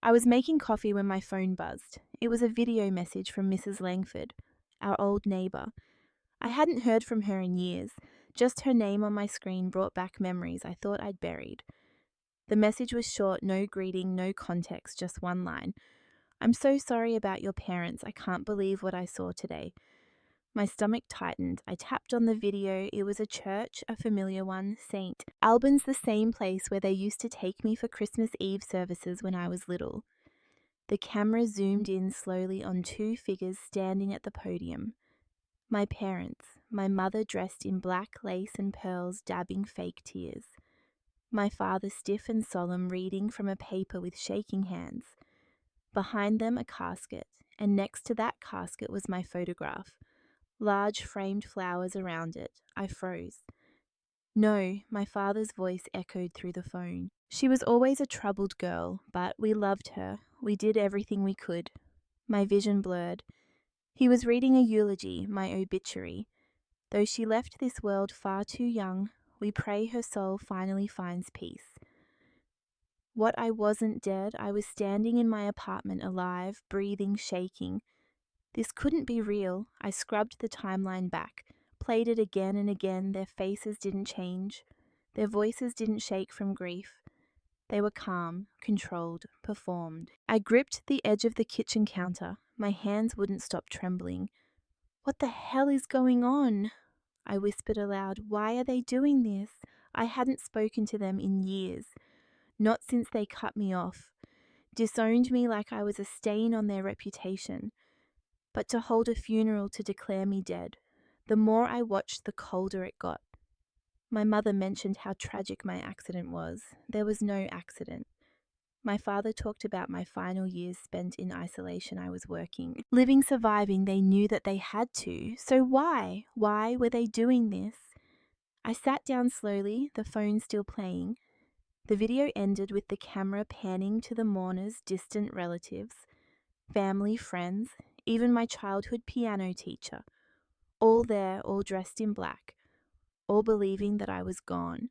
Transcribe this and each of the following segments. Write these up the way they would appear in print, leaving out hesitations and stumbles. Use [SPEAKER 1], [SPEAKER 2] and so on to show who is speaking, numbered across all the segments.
[SPEAKER 1] I was making coffee when my phone buzzed. It was a video message from Mrs. Langford, our old neighbour. I hadn't heard from her in years. Just her name on my screen brought back memories I thought I'd buried. The message was short, no greeting, no context, just one line. "I'm so sorry about your parents. I can't believe what I saw today." My stomach tightened. I tapped on the video. It was a church, a familiar one, St. Albans, the same place where they used to take me for Christmas Eve services when I was little. The camera zoomed in slowly on two figures standing at the podium. My parents, my mother dressed in black lace and pearls, dabbing fake tears. My father stiff and solemn, reading from a paper with shaking hands. Behind them, a casket, and next to that casket was my photograph. Large framed flowers around it. I froze. "No," my father's voice echoed through the phone. "She was always a troubled girl, but we loved her. We did everything we could." My vision blurred. He was reading a eulogy, my obituary. "Though she left this world far too young, we pray her soul finally finds peace." What I wasn't dead, I was standing in my apartment alive, breathing, shaking. This couldn't be real. I scrubbed the timeline back, played it again and again. Their faces didn't change. Their voices didn't shake from grief. They were calm, controlled, performed. I gripped the edge of the kitchen counter. My hands wouldn't stop trembling. "What the hell is going on?" I whispered aloud. "Why are they doing this?" I hadn't spoken to them in years. Not since they cut me off. Disowned me like I was a stain on their reputation. But to hold a funeral to declare me dead. The more I watched, the colder it got. My mother mentioned how tragic my accident was. There was no accident. My father talked about my final years spent in isolation. I was working. Living, surviving, they knew that they had to. So why? Why were they doing this? I sat down slowly, the phone still playing. The video ended with the camera panning to the mourners, distant relatives, family, friends, even my childhood piano teacher. All there, all dressed in black, all believing that I was gone.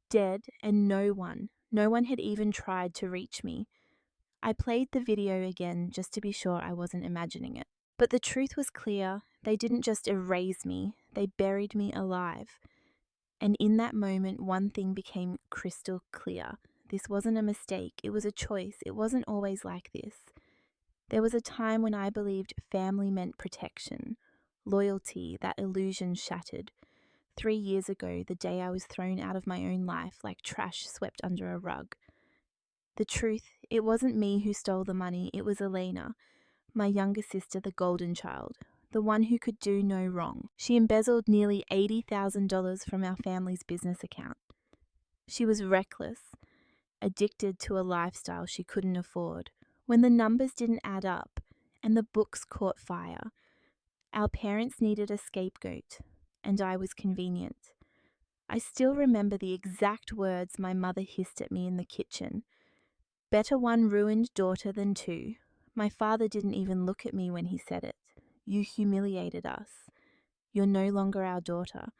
[SPEAKER 1] Dead, and no one had even tried to reach me. I played the video again just to be sure I wasn't imagining it. But the truth was clear. They didn't just erase me, they buried me alive. And in that moment, one thing became crystal clear. This wasn't a mistake, it was a choice. It wasn't always like this. There was a time when I believed family meant protection, loyalty, that illusion shattered. 3 years ago, the day I was thrown out of my own life like trash swept under a rug. The truth, it wasn't me who stole the money, it was Elena, my younger sister, the golden child, the one who could do no wrong. She embezzled nearly $80,000 from our family's business account. She was reckless, addicted to a lifestyle she couldn't afford. When the numbers didn't add up and the books caught fire, our parents needed a scapegoat, and I was convenient. I still remember the exact words my mother hissed at me in the kitchen. "Better one ruined daughter than two." My father didn't even look at me when he said it. "You humiliated us. You're no longer our daughter."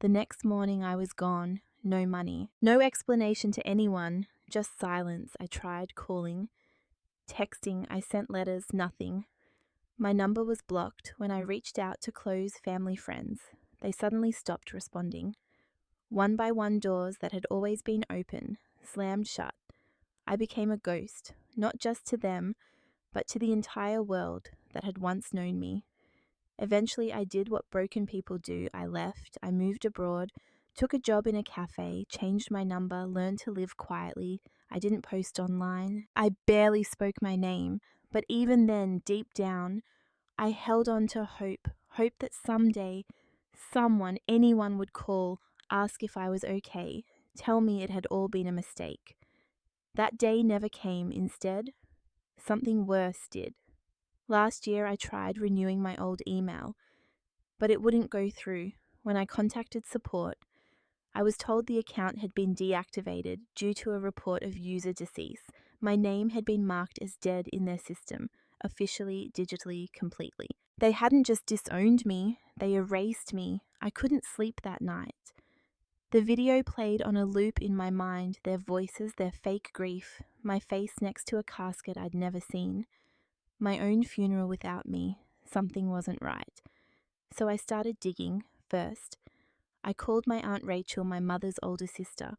[SPEAKER 1] The next morning I was gone, no money, no explanation to anyone, just silence. I tried calling, texting, I sent letters, nothing. My number was blocked. When I reached out to close family friends, they suddenly stopped responding. One by one, doors that had always been open slammed shut. I became a ghost, not just to them, but to the entire world that had once known me. Eventually, I did what broken people do. I left, I moved abroad, took a job in a cafe, changed my number, learned to live quietly. I didn't post online. I barely spoke my name, but even then, deep down, I held on to hope that someday, someone, anyone would call, ask if I was okay, tell me it had all been a mistake. That day never came. Instead, something worse did. Last year, I tried renewing my old email, but it wouldn't go through. When I contacted support, I was told the account had been deactivated due to a report of user decease. My name had been marked as dead in their system, officially, digitally, completely. They hadn't just disowned me, they erased me. I couldn't sleep that night. The video played on a loop in my mind, their voices, their fake grief, my face next to a casket I'd never seen. My own funeral without me. Something wasn't right. So I started digging, first. I called my Aunt Rachel, my mother's older sister.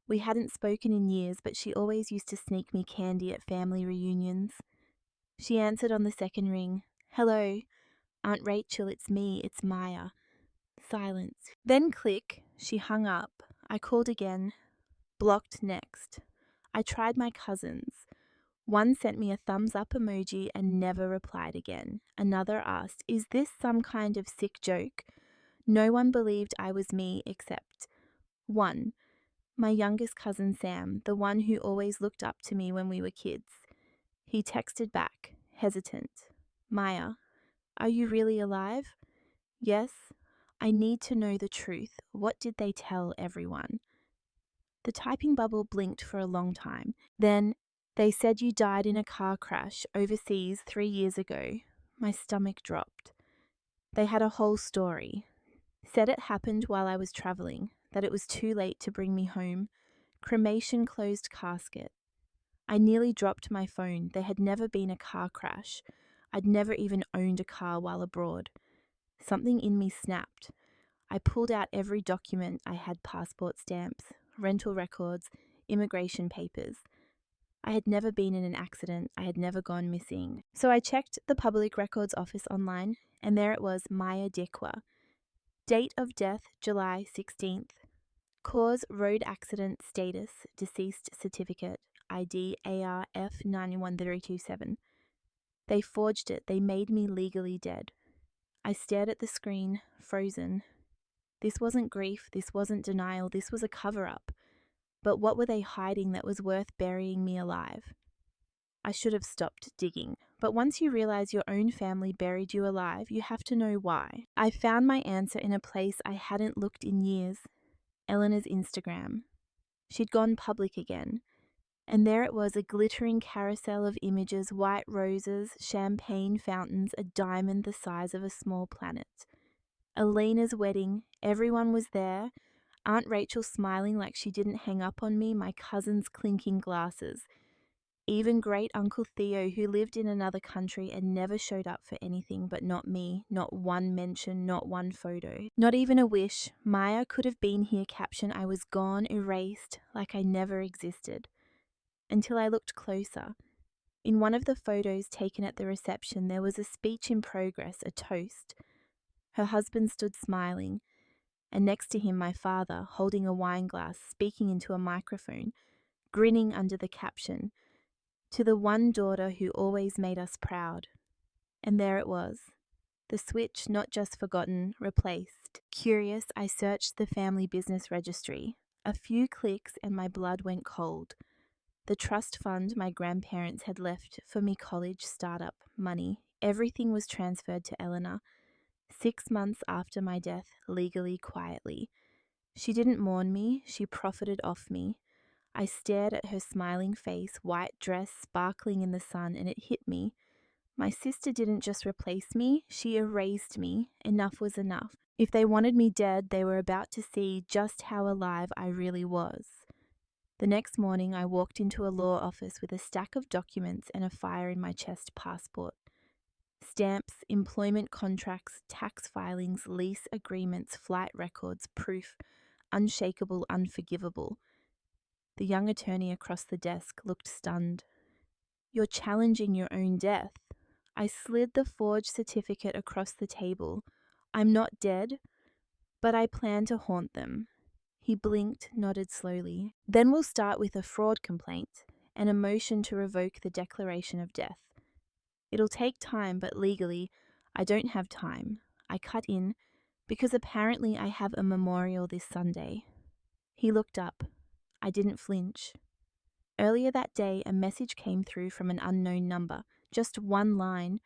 [SPEAKER 1] We hadn't spoken in years, but she always used to sneak me candy at family reunions. She answered on the second ring. "Hello, Aunt Rachel, it's me, it's Maya." Silence. Then click, she hung up. I called again. Blocked next. I tried my cousins. One sent me a thumbs up emoji and never replied again. Another asked, "Is this some kind of sick joke?" No one believed I was me except one, my youngest cousin Sam, the one who always looked up to me when we were kids. He texted back, hesitant. "Maya, are you really alive?" "Yes. I need to know the truth. What did they tell everyone?" The typing bubble blinked for a long time. Then, "They said you died in a car crash overseas 3 years ago." My stomach dropped. They had a whole story. Said it happened while I was traveling, that it was too late to bring me home. Cremation closed casket. I nearly dropped my phone. There had never been a car crash. I'd never even owned a car while abroad. Something in me snapped. I pulled out every document I had: passport stamps, rental records, immigration papers. I had never been in an accident. I had never gone missing. So I checked the Public Records Office online, and there it was, Maya Dekwa. Date of death, July 16th. Cause, road accident status, deceased certificate, ID ARF 911327. They forged it. They made me legally dead. I stared at the screen, frozen. This wasn't grief, this wasn't denial, this was a cover-up. But what were they hiding that was worth burying me alive? I should have stopped digging, but once you realize your own family buried you alive, you have to know why. I found my answer in a place I hadn't looked in years: Eleanor's Instagram. She'd gone public again. And there it was, a glittering carousel of images, white roses, champagne fountains, a diamond the size of a small planet. Elena's wedding, everyone was there. Aunt Rachel smiling like she didn't hang up on me, my cousins clinking glasses. Even great Uncle Theo, who lived in another country and never showed up for anything, but not me, not one mention, not one photo. Not even a wish. Maya could have been here caption, I was gone, erased, like I never existed. Until I looked closer. In one of the photos taken at the reception, there was a speech in progress, a toast. Her husband stood smiling, and next to him my father, holding a wine glass, speaking into a microphone, grinning under the caption, "To the one daughter who always made us proud." And there it was. The switch, not just forgotten, replaced. Curious, I searched the family business registry. A few clicks and my blood went cold. The trust fund my grandparents had left for me, college, startup, money, everything was transferred to Eleanor. 6 months after my death, legally, quietly. She didn't mourn me, she profited off me. I stared at her smiling face, white dress sparkling in the sun, and it hit me. My sister didn't just replace me, she erased me. Enough was enough. If they wanted me dead, they were about to see just how alive I really was. The next morning, I walked into a law office with a stack of documents and a fire in my chest: passport. Stamps, employment contracts, tax filings, lease agreements, flight records, proof, unshakable, unforgivable. The young attorney across the desk looked stunned. "You're challenging your own death." I slid the forged certificate across the table. "I'm not dead, but I plan to haunt them." He blinked, nodded slowly. "Then we'll start with a fraud complaint and a motion to revoke the declaration of death. It'll take time, but legally, I don't have time." I cut in, because apparently I have a memorial this Sunday. He looked up. I didn't flinch. Earlier that day, a message came through from an unknown number, just one line.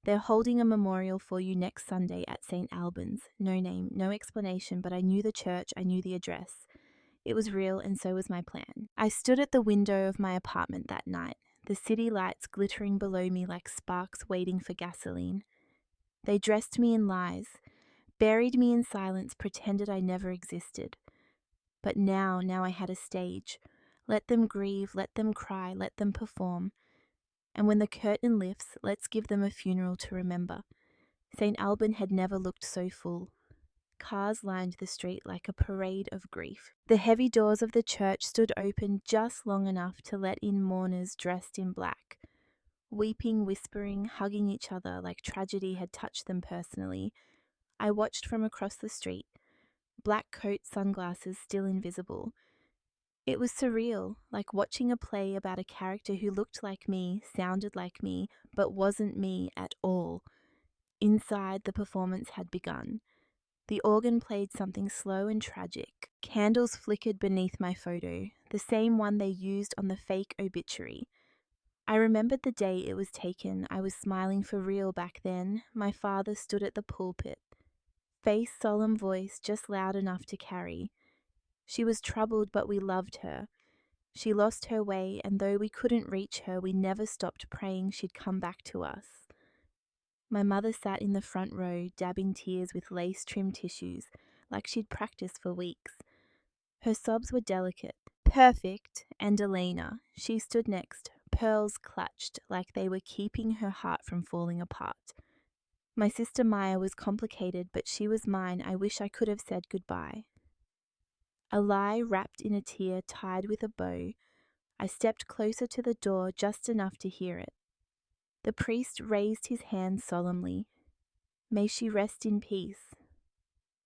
[SPEAKER 1] "They're holding a memorial for you next Sunday at St. Albans." No name, no explanation, but I knew the church, I knew the address. It was real, and so was my plan. I stood at the window of my apartment that night, the city lights glittering below me like sparks waiting for gasoline. They dressed me in lies, buried me in silence, pretended I never existed. But now I had a stage. Let them grieve, let them cry, let them perform. And when the curtain lifts, let's give them a funeral to remember. St. Alban had never looked so full. Cars lined the street like a parade of grief. The heavy doors of the church stood open just long enough to let in mourners dressed in black. Weeping, whispering, hugging each other like tragedy had touched them personally, I watched from across the street, black coat, sunglasses still invisible. It was surreal, like watching a play about a character who looked like me, sounded like me, but wasn't me at all. Inside, the performance had begun. The organ played something slow and tragic. Candles flickered beneath my photo, the same one they used on the fake obituary. I remembered the day it was taken. I was smiling for real back then. My father stood at the pulpit. Face solemn, voice just loud enough to carry. She was troubled, but we loved her. She lost her way, and though we couldn't reach her, we never stopped praying she'd come back to us. My mother sat in the front row, dabbing tears with lace-trimmed tissues, like she'd practiced for weeks. Her sobs were delicate, perfect, and Elena, she stood next, pearls clutched like they were keeping her heart from falling apart. My sister Maya was complicated, but she was mine. I wish I could have said goodbye. A lie wrapped in a tear tied with a bow. I stepped closer to the door just enough to hear it. The priest raised his hand solemnly. May she rest in peace.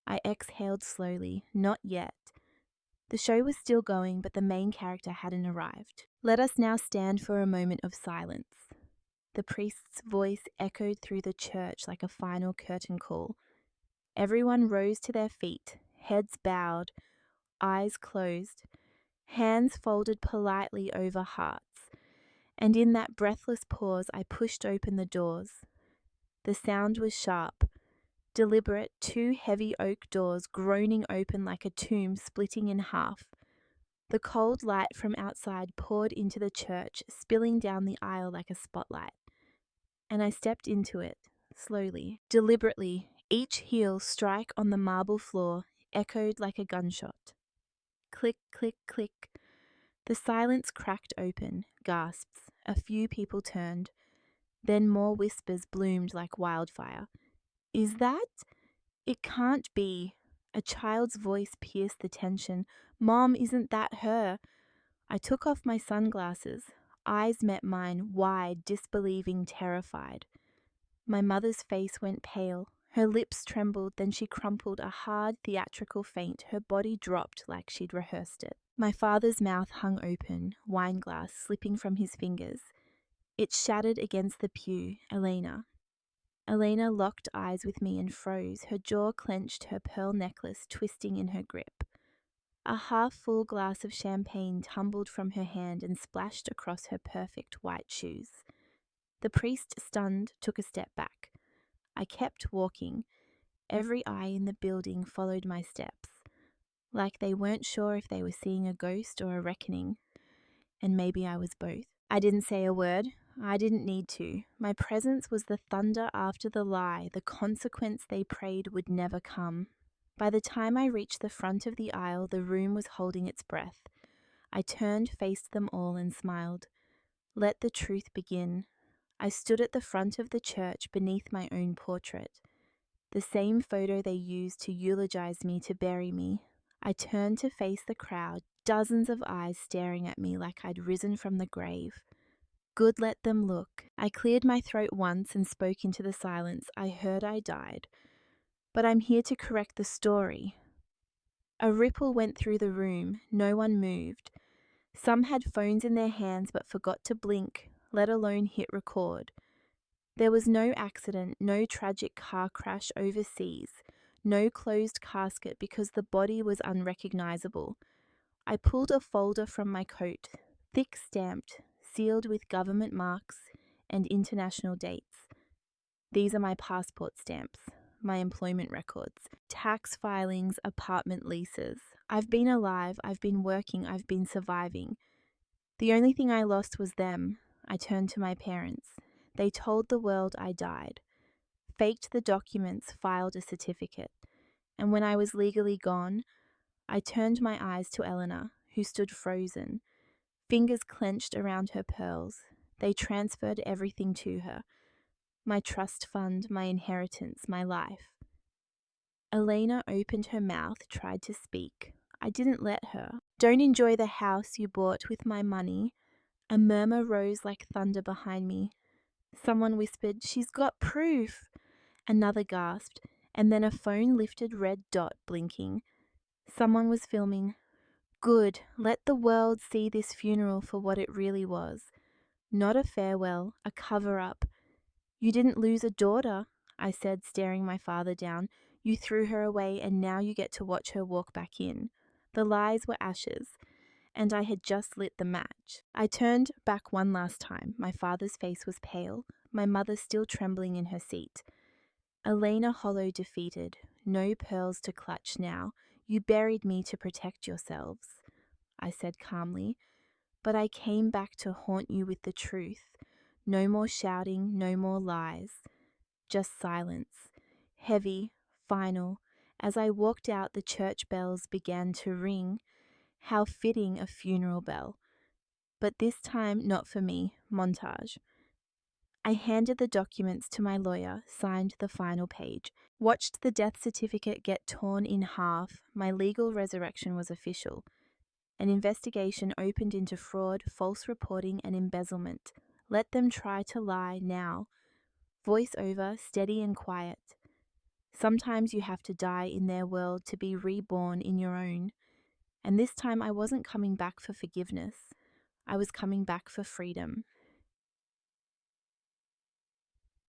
[SPEAKER 1] I exhaled slowly. Not yet. The show was still going, but the main character hadn't arrived. Let us now stand for a moment of silence. The priest's voice echoed through the church like a final curtain call. Everyone rose to their feet, heads bowed, eyes closed, hands folded politely over hearts. And in that breathless pause, I pushed open the doors. The sound was sharp, deliberate, two heavy oak doors groaning open like a tomb splitting in half. The cold light from outside poured into the church, spilling down the aisle like a spotlight. And I stepped into it, slowly, deliberately, each heel strike on the marble floor echoed like a gunshot. Click, click, click. The silence cracked open, gasps. A few people turned. Then more whispers bloomed like wildfire. Is that? It can't be. A child's voice pierced the tension. Mom, isn't that her? I took off my sunglasses. Eyes met mine, wide, disbelieving, terrified. My mother's face went pale. Her lips trembled, then she crumpled a hard, theatrical faint. Her body dropped like she'd rehearsed it. My father's mouth hung open, wineglass slipping from his fingers. It shattered against the pew. Elena. Elena locked eyes with me and froze, her jaw clenched, her pearl necklace twisting in her grip. A half-full glass of champagne tumbled from her hand and splashed across her perfect white shoes. The priest, stunned, took a step back. I kept walking. Every eye in the building followed my steps, like they weren't sure if they were seeing a ghost or a reckoning. And maybe I was both. I didn't say a word. I didn't need to. My presence was the thunder after the lie, the consequence they prayed would never come. By the time I reached the front of the aisle, the room was holding its breath. I turned, faced them all, and smiled. Let the truth begin. I stood at the front of the church beneath my own portrait, the same photo they used to eulogize me, to bury me. I turned to face the crowd, dozens of eyes staring at me like I'd risen from the grave. Good, let them look. I cleared my throat once and spoke into the silence. I heard I died. But I'm here to correct the story. A ripple went through the room. No one moved. Some had phones in their hands but forgot to blink, let alone hit record. There was no accident, no tragic car crash overseas, no closed casket because the body was unrecognizable. I pulled a folder from my coat, thick stamped, sealed with government marks and international dates. These are my passport stamps, my employment records, tax filings, apartment leases. I've been alive, I've been working, I've been surviving. The only thing I lost was them. I turned to my parents. They told the world I died, faked the documents, filed a certificate. And when I was legally gone, I turned my eyes to Eleanor, who stood frozen, fingers clenched around her pearls. They transferred everything to her: my trust fund, my inheritance, my life. Elena opened her mouth, tried to speak. I didn't let her. Don't enjoy the house you bought with my money. A murmur rose like thunder behind me. Someone whispered, "She's got proof." Another gasped, and then a phone lifted red dot blinking. Someone was filming. Good, let the world see this funeral for what it really was. Not a farewell, a cover-up. You didn't lose a daughter, I said, staring my father down. You threw her away, and now you get to watch her walk back in. The lies were ashes, and I had just lit the match. I turned back one last time. My father's face was pale, my mother still trembling in her seat. Elena Hollow defeated. No pearls to clutch now. You buried me to protect yourselves, I said calmly. But I came back to haunt you with the truth. No more shouting, no more lies. Just silence. Heavy, final. As I walked out, the church bells began to ring. How fitting, a funeral bell. But this time not for me. Montage. I handed the documents to my lawyer, signed the final page, watched the death certificate get torn in half. My legal resurrection was official. An investigation opened into fraud, false reporting, and embezzlement. Let them try to lie now. Voice over, steady and quiet. Sometimes you have to die in their world to be reborn in your own. And this time I wasn't coming back for forgiveness. I was coming back for freedom.